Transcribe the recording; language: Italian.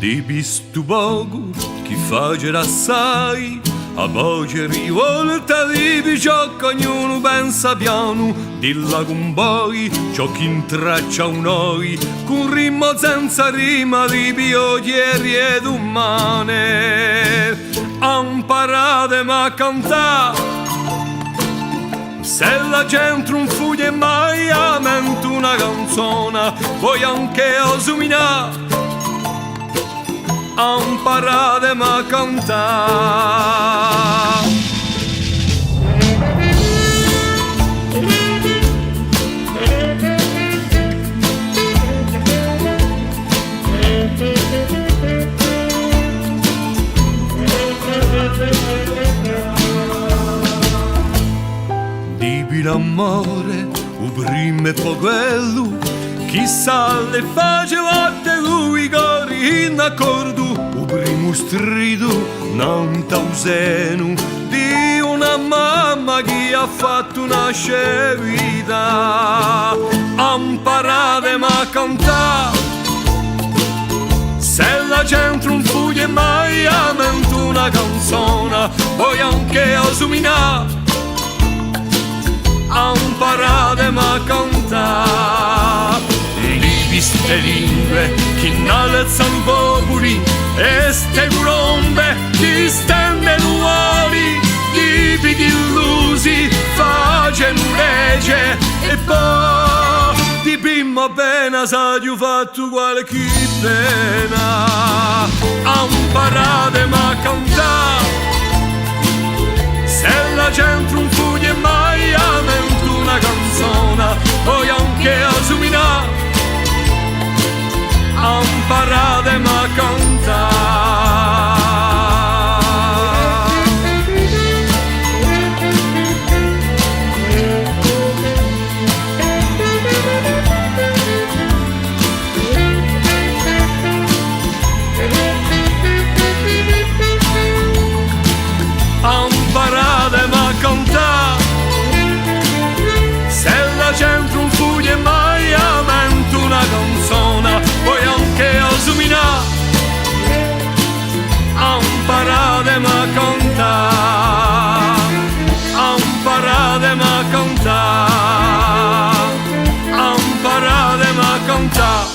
Di visto poco chi faceva assai, a voce rivolta di picciocco ognuno pensa piano, dilla con poi ciò che intraccia un noi, con ritmo senza rima di pionieri ed umane. Imparate a cantare, se la gente non fugge mai a mente una canzone, voi anche osuminare. Imparate a cantare. Di l'amore, o primo e poi quello, chissà le faceva te lui cori in accordo. O primo strido non tauseno di una mamma che ha fatto nascere vita. Imparate a cantare, se la gente non fugge mai a mente una canzone, voi anche osuminare. Imparate a cantare. Di queste lingue che innalzano popoli e ste colombe che stendono uoli, di piti illusi facendo legge e poi di prima appena sa di fatto qualche pena. Imparate a cantare, se la gente non fugge mai a mente una canzone, voi anche osuminare. Imparate a cantare. Imparate a cantare, se la gente non fugge mai a mente una canzone, voi anche osuminare. Imparate a cantare. Imparate a cantare. Imparate a cantare.